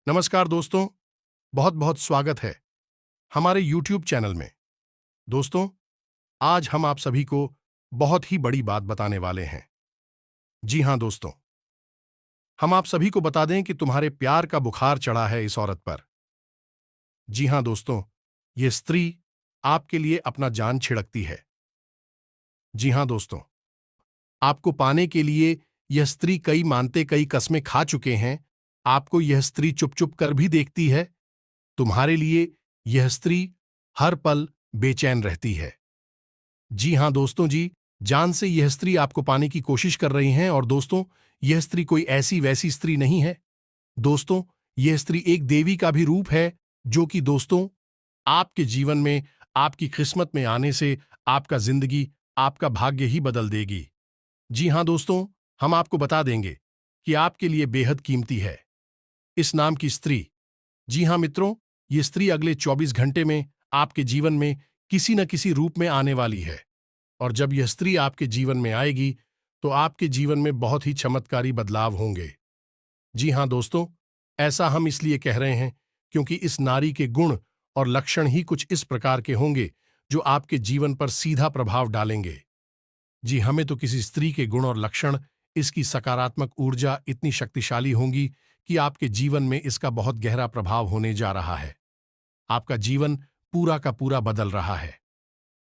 नमस्कार दोस्तों, बहुत बहुत स्वागत है हमारे YouTube चैनल में। दोस्तों, आज हम आप सभी को बहुत ही बड़ी बात बताने वाले हैं। जी हां दोस्तों, हम आप सभी को बता दें कि तुम्हारे प्यार का बुखार चढ़ा है इस औरत पर। जी हां दोस्तों, ये स्त्री आपके लिए अपना जान छिड़कती है। जी हां दोस्तों, आपको पाने के लिए यह स्त्री कई मानते कई कस्में खा चुके हैं। आपको यह स्त्री चुप चुप कर भी देखती है। तुम्हारे लिए यह स्त्री हर पल बेचैन रहती है। जी हां दोस्तों जी, जान से यह स्त्री आपको पाने की कोशिश कर रही हैं और दोस्तों, यह स्त्री कोई ऐसी वैसी स्त्री नहीं है। दोस्तों, यह स्त्री एक देवी का भी रूप है, जो कि दोस्तों, आपके जीवन में, आपकी किस्मत में आने से आपका जिंदगी, आपका भाग्य ही बदल देगी। जी हां दोस्तों, हम आपको बता देंगे कि आपके लिए बेहद कीमती है इस नाम की स्त्री। जी हां मित्रों, ये स्त्री अगले 24 घंटे में आपके जीवन में किसी न किसी रूप में आने वाली है। और जब यह स्त्री आपके जीवन में आएगी, तो आपके जीवन में बहुत ही चमत्कारी बदलाव होंगे। जी हां दोस्तों, ऐसा हम इसलिए कह रहे हैं क्योंकि इस नारी के गुण और लक्षण ही कुछ इस प्रकार के होंगे जो आपके जीवन पर सीधा प्रभाव डालेंगे। जी, हमें तो किसी स्त्री के गुण और लक्षण, इसकी सकारात्मक ऊर्जा इतनी शक्तिशाली होंगी कि आपके जीवन में इसका बहुत गहरा प्रभाव होने जा रहा है। आपका जीवन पूरा का पूरा बदल रहा है।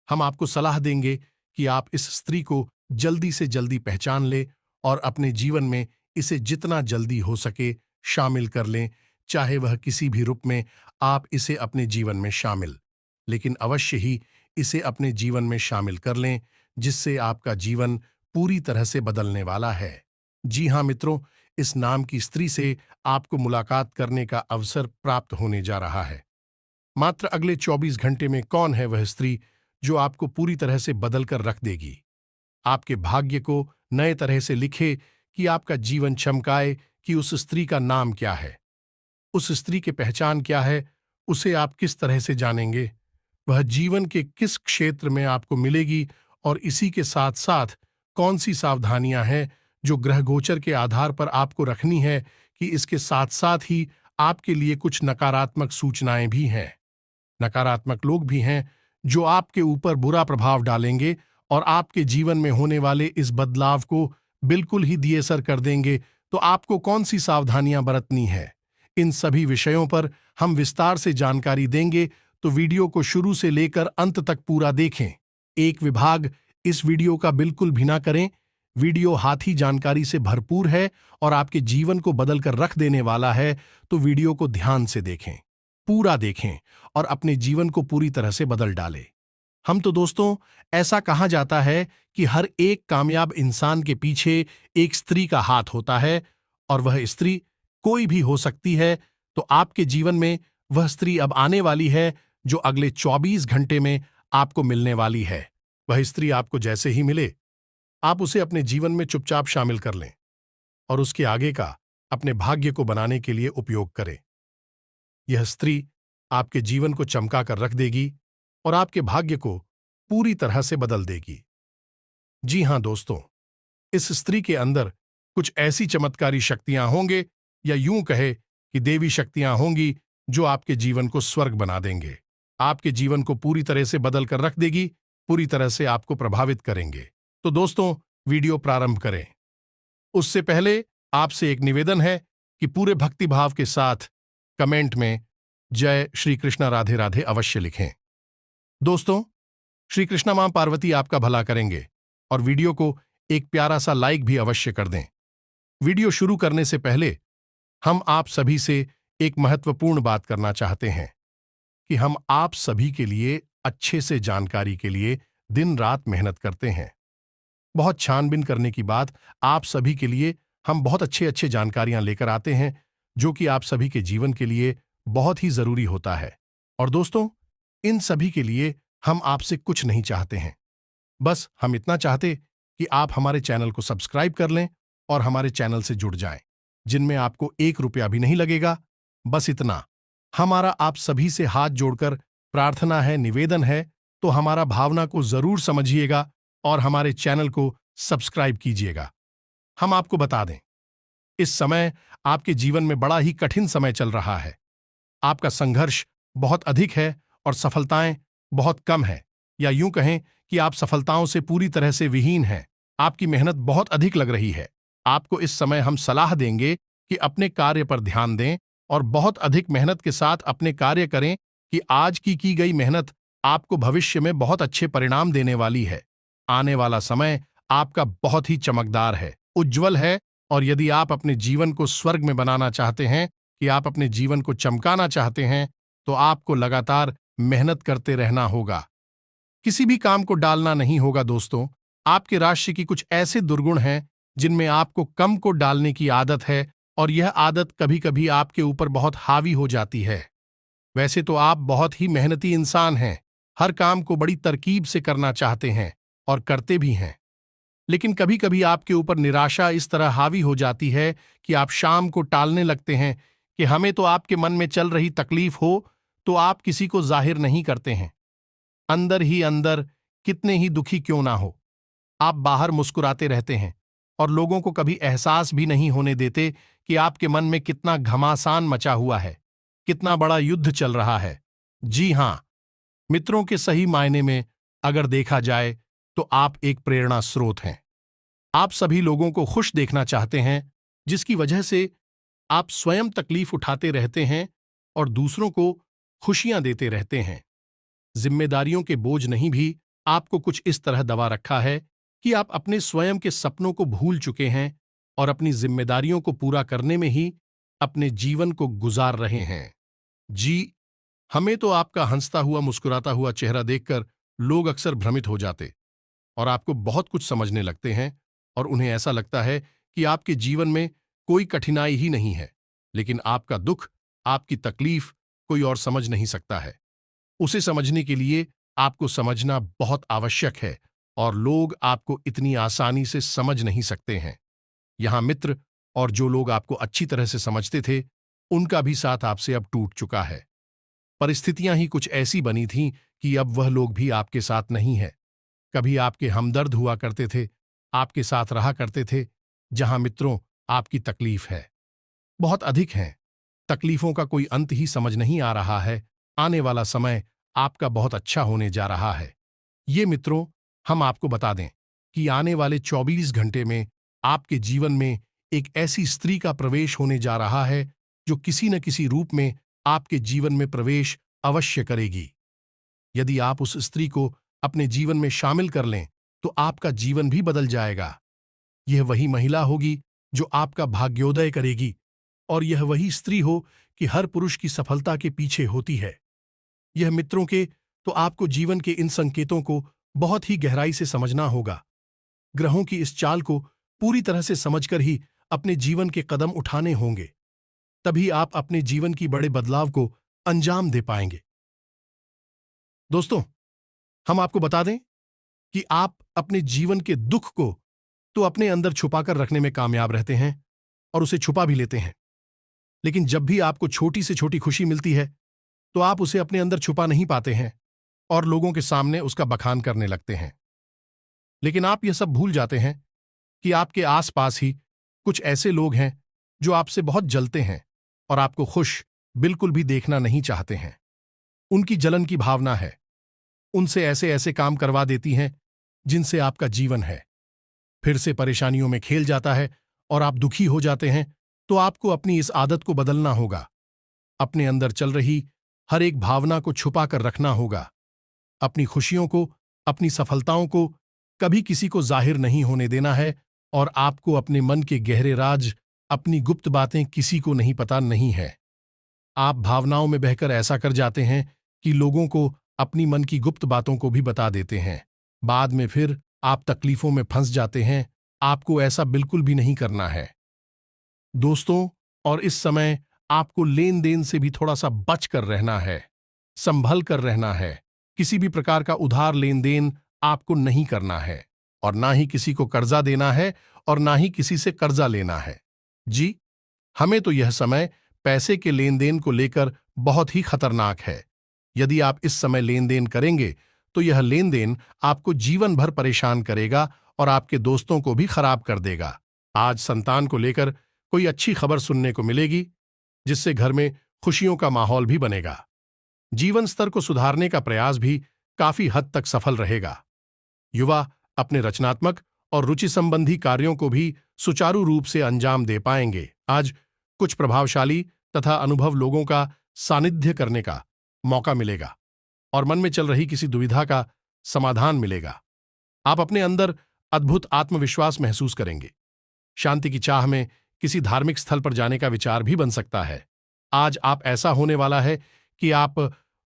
हम आपको सलाह देंगे कि आप इस स्त्री को जल्दी से जल्दी पहचान लें और अपने जीवन में इसे जितना जल्दी हो सके शामिल कर लें, चाहे वह किसी भी रूप में आप इसे अपने जीवन में शामिल, लेकिन अवश्य ही इसे अपने जीवन में शामिल कर लें, जिससे आपका जीवन पूरी तरह से बदलने वाला है। जी हां मित्रों, इस नाम की स्त्री से आपको मुलाकात करने का अवसर प्राप्त होने जा रहा है। मात्र अगले 24 घंटे में कौन है वह स्त्री जो आपको पूरी तरह से बदल कर रख देगी, आपके भाग्य को नए तरह से लिखे, कि आपका जीवन चमकाए। कि उस स्त्री का नाम क्या है, उस स्त्री की पहचान क्या है, उसे आप किस तरह से जानेंगे, वह जीवन के किस क्षेत्र में आपको मिलेगी, और इसी के साथ साथ कौन सी सावधानियां हैं जो ग्रह गोचर के आधार पर आपको रखनी है, कि इसके साथ साथ ही आपके लिए कुछ नकारात्मक सूचनाएं भी हैं। नकारात्मक लोग भी हैं जो आपके ऊपर बुरा प्रभाव डालेंगे और आपके जीवन में होने वाले इस बदलाव को बिल्कुल ही दिएसर कर देंगे। तो आपको कौन सी सावधानियां बरतनी है, इन सभी विषयों पर हम विस्तार से जानकारी देंगे। तो वीडियो को शुरू से लेकर अंत तक पूरा देखें। एक विभाग इस वीडियो का बिल्कुल भी ना करें। वीडियो हाथी जानकारी से भरपूर है और आपके जीवन को बदल कर रख देने वाला है। तो वीडियो को ध्यान से देखें, पूरा देखें और अपने जीवन को पूरी तरह से बदल डालें। हम तो दोस्तों, ऐसा कहा जाता है कि हर एक कामयाब इंसान के पीछे एक स्त्री का हाथ होता है, और वह स्त्री कोई भी हो सकती है। तो आपके जीवन में वह स्त्री अब आने वाली है जो अगले 24 घंटे में आपको मिलने वाली है। वह स्त्री आपको जैसे ही मिले, आप उसे अपने जीवन में चुपचाप शामिल कर लें और उसके आगे का अपने भाग्य को बनाने के लिए उपयोग करें। यह स्त्री आपके जीवन को चमका कर रख देगी और आपके भाग्य को पूरी तरह से बदल देगी। जी हां दोस्तों, इस स्त्री के अंदर कुछ ऐसी चमत्कारी शक्तियां होंगे, या यूं कहे कि देवी शक्तियां होंगी, जो आपके जीवन को स्वर्ग बना देंगे, आपके जीवन को पूरी तरह से बदल कर रख देगी, पूरी तरह से आपको प्रभावित करेंगे। तो दोस्तों, वीडियो प्रारंभ करें उससे पहले आपसे एक निवेदन है कि पूरे भक्तिभाव के साथ कमेंट में जय श्री कृष्णा राधे राधे अवश्य लिखें। दोस्तों, श्री कृष्णा मां पार्वती आपका भला करेंगे, और वीडियो को एक प्यारा सा लाइक भी अवश्य कर दें। वीडियो शुरू करने से पहले हम आप सभी से एक महत्वपूर्ण बात करना चाहते हैं कि हम आप सभी के लिए अच्छे से जानकारी के लिए दिन रात मेहनत करते हैं। बहुत छानबीन करने की बाद आप सभी के लिए हम बहुत अच्छे अच्छे जानकारियां लेकर आते हैं, जो कि आप सभी के जीवन के लिए बहुत ही जरूरी होता है। और दोस्तों, इन सभी के लिए हम आपसे कुछ नहीं चाहते हैं, बस हम इतना चाहते कि आप हमारे चैनल को सब्सक्राइब कर लें और हमारे चैनल से जुड़ जाएं, जिनमें आपको 1 रुपया भी नहीं लगेगा। बस इतना हमारा आप सभी से हाथ जोड़कर प्रार्थना है, निवेदन है। तो हमारा भावना को जरूर समझिएगा और हमारे चैनल को सब्सक्राइब कीजिएगा। हम आपको बता दें, इस समय आपके जीवन में बड़ा ही कठिन समय चल रहा है। आपका संघर्ष बहुत अधिक है और सफलताएं बहुत कम है, या यूं कहें कि आप सफलताओं से पूरी तरह से विहीन हैं। आपकी मेहनत बहुत अधिक लग रही है। आपको इस समय हम सलाह देंगे कि अपने कार्य पर ध्यान दें और बहुत अधिक मेहनत के साथ अपने कार्य करें कि आज की गई मेहनत आपको भविष्य में बहुत अच्छे परिणाम देने वाली है। आने वाला समय आपका बहुत ही चमकदार है, उज्जवल है, और यदि आप अपने जीवन को स्वर्ग में बनाना चाहते हैं, कि आप अपने जीवन को चमकाना चाहते हैं, तो आपको लगातार मेहनत करते रहना होगा। किसी भी काम को डालना नहीं होगा दोस्तों। आपके राशि की कुछ ऐसे दुर्गुण हैं जिनमें आपको कम को डालने की आदत है, और यह आदत कभी-कभी आपके ऊपर बहुत हावी हो जाती है। वैसे तो आप बहुत ही मेहनती इंसान हैं, हर काम को बड़ी तरकीब से करना चाहते हैं और करते भी हैं। लेकिन कभी-कभी आपके ऊपर निराशा इस तरह हावी हो जाती है कि आप शाम को टालने लगते हैं, कि हमें तो आपके मन में चल रही तकलीफ हो तो आप किसी को जाहिर नहीं करते हैं। अंदर ही अंदर कितने ही दुखी क्यों ना हो, आप बाहर मुस्कुराते रहते हैं और लोगों को कभी एहसास भी नहीं होने देते कि आपके मन में कितना घमासान मचा हुआ है, कितना बड़ा युद्ध चल रहा है। जी हां, मित्रों के सही मायने में अगर देखा जाए तो आप एक प्रेरणा स्रोत हैं। आप सभी लोगों को खुश देखना चाहते हैं, जिसकी वजह से आप स्वयं तकलीफ उठाते रहते हैं और दूसरों को खुशियां देते रहते हैं। जिम्मेदारियों के बोझ नहीं भी आपको कुछ इस तरह दबा रखा है कि आप अपने स्वयं के सपनों को भूल चुके हैं और अपनी जिम्मेदारियों को पूरा करने में ही अपने जीवन को गुजार रहे हैं। जी, हमें तो आपका हंसता हुआ मुस्कुराता हुआ चेहरा देखकर लोग अक्सर भ्रमित हो जाते और आपको बहुत कुछ समझने लगते हैं, और उन्हें ऐसा लगता है कि आपके जीवन में कोई कठिनाई ही नहीं है। लेकिन आपका दुख, आपकी तकलीफ कोई और समझ नहीं सकता है। उसे समझने के लिए आपको समझना बहुत आवश्यक है, और लोग आपको इतनी आसानी से समझ नहीं सकते हैं। यहां मित्र और जो लोग आपको अच्छी तरह से समझते थे, उनका भी साथ आपसे अब टूट चुका है। परिस्थितियां ही कुछ ऐसी बनी थीं कि अब वह लोग भी आपके साथ नहीं है। कभी आपके हमदर्द हुआ करते थे, आपके साथ रहा करते थे। जहां मित्रों आपकी तकलीफ है, बहुत अधिक है। तकलीफों का कोई अंत ही समझ नहीं आ रहा है। आने वाला समय आपका बहुत अच्छा होने जा रहा है। ये मित्रों, हम आपको बता दें कि आने वाले 24 घंटे में आपके जीवन में एक ऐसी स्त्री का प्रवेश होने जा रहा है जो किसी न किसी रूप में आपके जीवन में प्रवेश अवश्य करेगी। यदि आप उस स्त्री को अपने जीवन में शामिल कर लें तो आपका जीवन भी बदल जाएगा। यह वही महिला होगी जो आपका भाग्योदय करेगी, और यह वही स्त्री हो कि हर पुरुष की सफलता के पीछे होती है। यह मित्रों के तो आपको जीवन के इन संकेतों को बहुत ही गहराई से समझना होगा। ग्रहों की इस चाल को पूरी तरह से समझकर ही अपने जीवन के कदम उठाने होंगे। तभी आप अपने जीवन की बड़े बदलाव को अंजाम दे पाएंगे। दोस्तों, हम आपको बता दें कि आप अपने जीवन के दुख को तो अपने अंदर छुपाकर रखने में कामयाब रहते हैं और उसे छुपा भी लेते हैं। लेकिन जब भी आपको छोटी से छोटी खुशी मिलती है तो आप उसे अपने अंदर छुपा नहीं पाते हैं और लोगों के सामने उसका बखान करने लगते हैं। लेकिन आप यह सब भूल जाते हैं कि आपके आसपास ही कुछ ऐसे लोग हैं जो आपसे बहुत जलते हैं और आपको खुश बिल्कुल भी देखना नहीं चाहते हैं। उनकी जलन की भावना है, उनसे ऐसे ऐसे काम करवा देती हैं जिनसे आपका जीवन है फिर से परेशानियों में खेल जाता है और आप दुखी हो जाते हैं। तो आपको अपनी इस आदत को बदलना होगा। अपने अंदर चल रही हर एक भावना को छुपा कर रखना होगा। अपनी खुशियों को, अपनी सफलताओं को कभी किसी को जाहिर नहीं होने देना है, और आपको अपने मन के गहरे राज, अपनी गुप्त बातें किसी को नहीं पता नहीं है। आप भावनाओं में बहकर ऐसा कर जाते हैं कि लोगों को अपनी मन की गुप्त बातों को भी बता देते हैं। बाद में फिर आप तकलीफों में फंस जाते हैं। आपको ऐसा बिल्कुल भी नहीं करना है दोस्तों। और इस समय आपको लेन देन से भी थोड़ा सा बच कर रहना है, संभल कर रहना है। किसी भी प्रकार का उधार लेन देन आपको नहीं करना है, और ना ही किसी को कर्जा देना है और ना ही किसी से कर्जा लेना है। जी, हमें तो यह समय पैसे के लेन देन को लेकर बहुत ही खतरनाक है। यदि आप इस समय लेन देन करेंगे तो यह लेन देन आपको जीवन भर परेशान करेगा और आपके दोस्तों को भी खराब कर देगा। आज संतान को लेकर कोई अच्छी खबर सुनने को मिलेगी, जिससे घर में खुशियों का माहौल भी बनेगा। जीवन स्तर को सुधारने का प्रयास भी काफी हद तक सफल रहेगा। युवा अपने रचनात्मक और रुचि संबंधी कार्यों को भी सुचारू रूप से अंजाम दे पाएंगे। आज कुछ प्रभावशाली तथा अनुभव लोगों का सानिध्य करने का मौका मिलेगा और मन में चल रही किसी दुविधा का समाधान मिलेगा। आप अपने अंदर अद्भुत आत्मविश्वास महसूस करेंगे। शांति की चाह में किसी धार्मिक स्थल पर जाने का विचार भी बन सकता है। आज आप ऐसा होने वाला है कि आप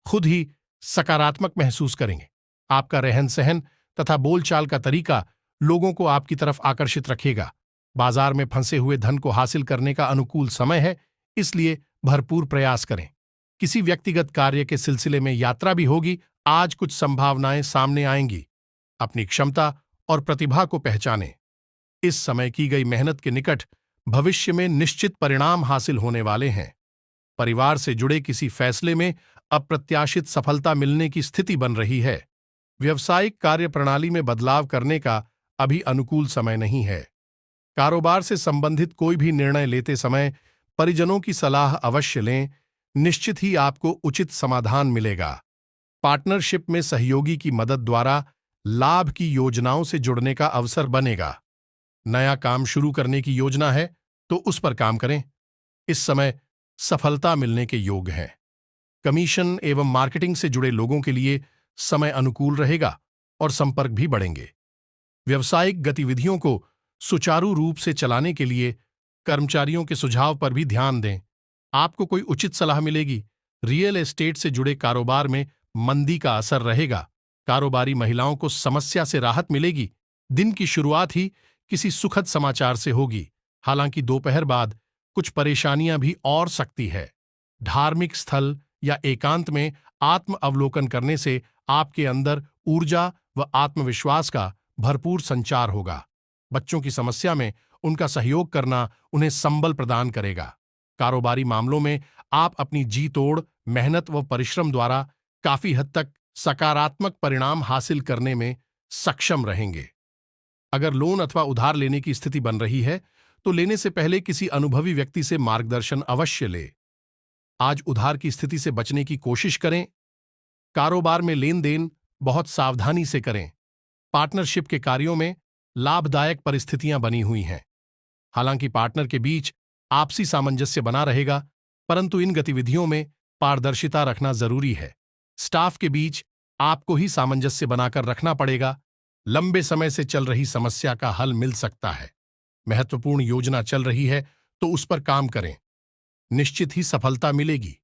खुद ही सकारात्मक महसूस करेंगे। आपका रहन सहन तथा बोलचाल का तरीका लोगों को आपकी तरफ आकर्षित रखेगा। बाजार में फंसे हुए धन को हासिल करने का अनुकूल समय है, इसलिए भरपूर प्रयास करें। किसी व्यक्तिगत कार्य के सिलसिले में यात्रा भी होगी। आज कुछ संभावनाएं सामने आएंगी। अपनी क्षमता और प्रतिभा को पहचानें। इस समय की गई मेहनत के निकट भविष्य में निश्चित परिणाम हासिल होने वाले हैं। परिवार से जुड़े किसी फैसले में अप्रत्याशित सफलता मिलने की स्थिति बन रही है। व्यावसायिक कार्यप्रणाली में बदलाव करने का अभी अनुकूल समय नहीं है। कारोबार से संबंधित कोई भी निर्णय लेते समय परिजनों की सलाह अवश्य लें। निश्चित ही आपको उचित समाधान मिलेगा। पार्टनरशिप में सहयोगी की मदद द्वारा लाभ की योजनाओं से जुड़ने का अवसर बनेगा। नया काम शुरू करने की योजना है तो उस पर काम करें। इस समय सफलता मिलने के योग हैं। कमीशन एवं मार्केटिंग से जुड़े लोगों के लिए समय अनुकूल रहेगा और संपर्क भी बढ़ेंगे। व्यावसायिक गतिविधियों को सुचारू रूप से चलाने के लिए कर्मचारियों के सुझाव पर भी ध्यान दें। आपको कोई उचित सलाह मिलेगी। रियल एस्टेट से जुड़े कारोबार में मंदी का असर रहेगा। कारोबारी महिलाओं को समस्या से राहत मिलेगी। दिन की शुरुआत ही किसी सुखद समाचार से होगी। हालांकि दोपहर बाद कुछ परेशानियां भी और सकती है। धार्मिक स्थल या एकांत में आत्म अवलोकन करने से आपके अंदर ऊर्जा व आत्मविश्वास का भरपूर संचार होगा। बच्चों की समस्या में उनका सहयोग करना उन्हें संबल प्रदान करेगा। कारोबारी मामलों में आप अपनी जी तोड़ मेहनत व परिश्रम द्वारा काफी हद तक सकारात्मक परिणाम हासिल करने में सक्षम रहेंगे। अगर लोन अथवा उधार लेने की स्थिति बन रही है तो लेने से पहले किसी अनुभवी व्यक्ति से मार्गदर्शन अवश्य ले। आज उधार की स्थिति से बचने की कोशिश करें। कारोबार में लेन देन बहुत सावधानी से करें। पार्टनरशिप के कार्यों में लाभदायक परिस्थितियां बनी हुई हैं। हालांकि पार्टनर के बीच आपसी सामंजस्य बना रहेगा, परंतु इन गतिविधियों में पारदर्शिता रखना जरूरी है। स्टाफ के बीच आपको ही सामंजस्य बनाकर रखना पड़ेगा। लंबे समय से चल रही समस्या का हल मिल सकता है। महत्वपूर्ण योजना चल रही है तो उस पर काम करें। निश्चित ही सफलता मिलेगी।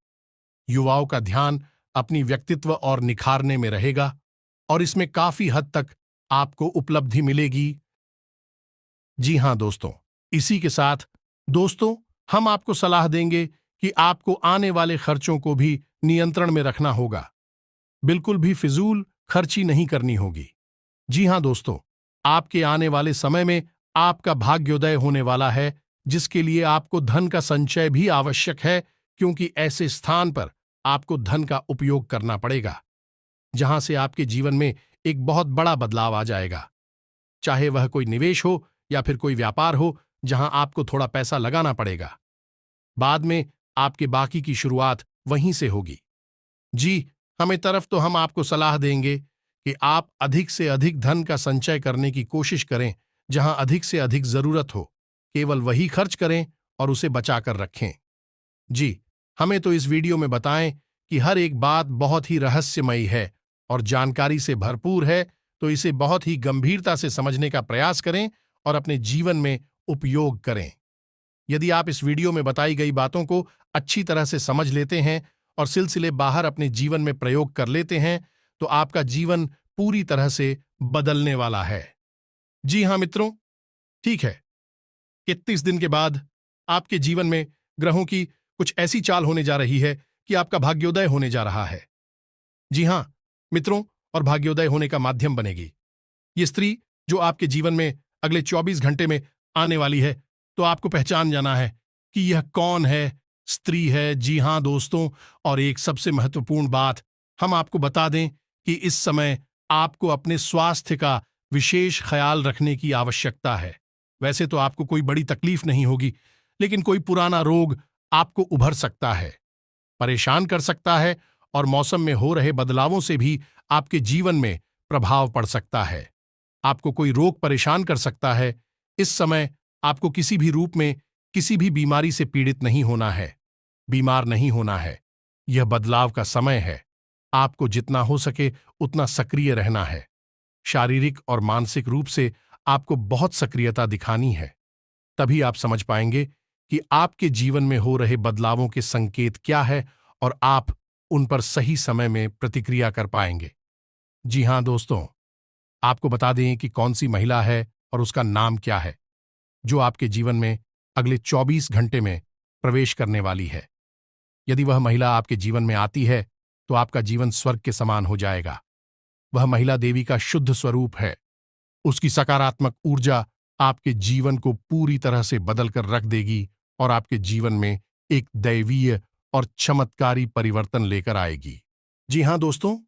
युवाओं का ध्यान अपनी व्यक्तित्व और निखारने में रहेगा और इसमें काफी हद तक आपको उपलब्धि मिलेगी। जी हां दोस्तों, इसी के साथ दोस्तों हम आपको सलाह देंगे कि आपको आने वाले खर्चों को भी नियंत्रण में रखना होगा। बिल्कुल भी फिजूल खर्ची नहीं करनी होगी। जी हां दोस्तों, आपके आने वाले समय में आपका भाग्योदय होने वाला है, जिसके लिए आपको धन का संचय भी आवश्यक है, क्योंकि ऐसे स्थान पर आपको धन का उपयोग करना पड़ेगा जहां से आपके जीवन में एक बहुत बड़ा बदलाव आ जाएगा। चाहे वह कोई निवेश हो या फिर कोई व्यापार हो जहां आपको थोड़ा पैसा लगाना पड़ेगा। बाद में आपके बाकी की शुरुआत वहीं से होगी। जी, हमें तरफ तो हम आपको सलाह देंगे कि आप अधिक से अधिक धन का संचय करने की कोशिश करें। जहां अधिक से अधिक जरूरत हो केवल वही खर्च करें और उसे बचाकर रखें। जी, हमें तो इस वीडियो में बताएं कि हर एक बात बहुत ही रहस्यमयी है और जानकारी से भरपूर है, तो इसे बहुत ही गंभीरता से समझने का प्रयास करें और अपने जीवन में उपयोग करें। यदि आप इस वीडियो में बताई गई बातों को अच्छी तरह से समझ लेते हैं और सिलसिले बाहर अपने जीवन में प्रयोग कर लेते हैं तो आपका जीवन पूरी तरह से बदलने वाला है। जी हां मित्रों, ठीक है, 31 दिन के बाद आपके जीवन में ग्रहों की कुछ ऐसी चाल होने जा रही है कि आपका भाग्योदय होने जा रहा है। जी हां मित्रों, और भाग्योदय होने का माध्यम बनेगी ये स्त्री जो आपके जीवन में अगले 24 घंटे में आने वाली है। तो आपको पहचान जाना है कि यह कौन है, स्त्री है। जी हां दोस्तों, और एक सबसे महत्वपूर्ण बात हम आपको बता दें कि इस समय आपको अपने स्वास्थ्य का विशेष ख्याल रखने की आवश्यकता है। वैसे तो आपको कोई बड़ी तकलीफ नहीं होगी, लेकिन कोई पुराना रोग आपको उभर सकता है, परेशान कर सकता है और मौसम में हो रहे बदलावों से भी आपके जीवन में प्रभाव पड़ सकता है। आपको कोई रोग परेशान कर सकता है। इस समय आपको किसी भी रूप में किसी भी बीमारी से पीड़ित नहीं होना है, बीमार नहीं होना है। यह बदलाव का समय है। आपको जितना हो सके उतना सक्रिय रहना है। शारीरिक और मानसिक रूप से आपको बहुत सक्रियता दिखानी है। तभी आप समझ पाएंगे कि आपके जीवन में हो रहे बदलावों के संकेत क्या है और आप उन पर सही समय में प्रतिक्रिया कर पाएंगे। जी हां दोस्तों, आपको बता दें कि कौन सी महिला है और उसका नाम क्या है, जो आपके जीवन में अगले 24 घंटे में प्रवेश करने वाली है। यदि वह महिला आपके जीवन में आती है तो आपका जीवन स्वर्ग के समान हो जाएगा। वह महिला देवी का शुद्ध स्वरूप है। उसकी सकारात्मक ऊर्जा आपके जीवन को पूरी तरह से बदल कर रख देगी और आपके जीवन में एक दैवीय और चमत्कारी परिवर्तन लेकर आएगी। जी हां दोस्तों,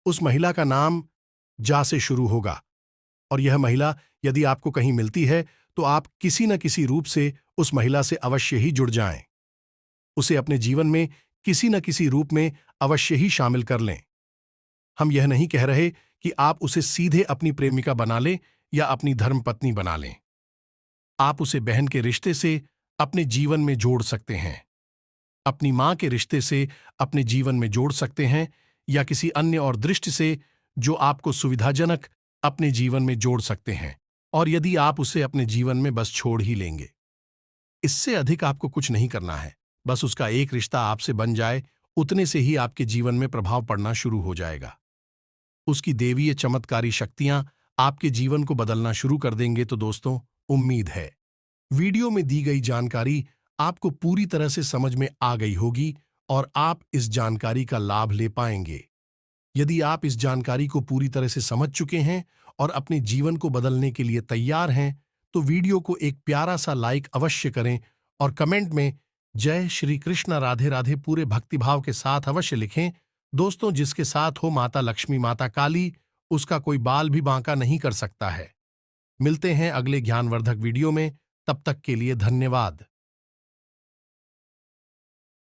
उस महिला का नाम जा से शुरू होगा और यह महिला यदि आपको कहीं मिलती है तो आप किसी न किसी रूप से उस महिला से अवश्य ही जुड़ जाएं। उसे अपने जीवन में किसी न किसी रूप में अवश्य ही शामिल कर लें। हम यह नहीं कह रहे कि आप उसे सीधे अपनी प्रेमिका बना लें या अपनी धर्मपत्नी बना लें। आप उसे बहन के रिश्ते से अपने जीवन में जोड़ सकते हैं, अपनी मां के रिश्ते से अपने जीवन में जोड़ सकते हैं या किसी अन्य और दृष्टि से जो आपको सुविधाजनक अपने जीवन में जोड़ सकते हैं। और यदि आप उसे अपने जीवन में बस छोड़ ही लेंगे, इससे अधिक आपको कुछ नहीं करना है। बस उसका एक रिश्ता आपसे बन जाए, उतने से ही आपके जीवन में प्रभाव पड़ना शुरू हो जाएगा। उसकी देवीय चमत्कारी शक्तियां आपके जीवन को बदलना शुरू कर देंगे। तो दोस्तों, उम्मीद है वीडियो में दी गई जानकारी आपको पूरी तरह से समझ में आ गई होगी और आप इस जानकारी का लाभ ले पाएंगे। यदि आप इस जानकारी को पूरी तरह से समझ चुके हैं और अपने जीवन को बदलने के लिए तैयार हैं, तो वीडियो को एक प्यारा सा लाइक अवश्य करें और कमेंट में जय श्री कृष्ण राधे राधे पूरे भक्तिभाव के साथ अवश्य लिखें। दोस्तों, जिसके साथ हो माता लक्ष्मी माता काली, उसका कोई बाल भी बांका नहीं कर सकता है। मिलते हैं अगले ज्ञानवर्धक वीडियो में। तब तक के लिए धन्यवाद।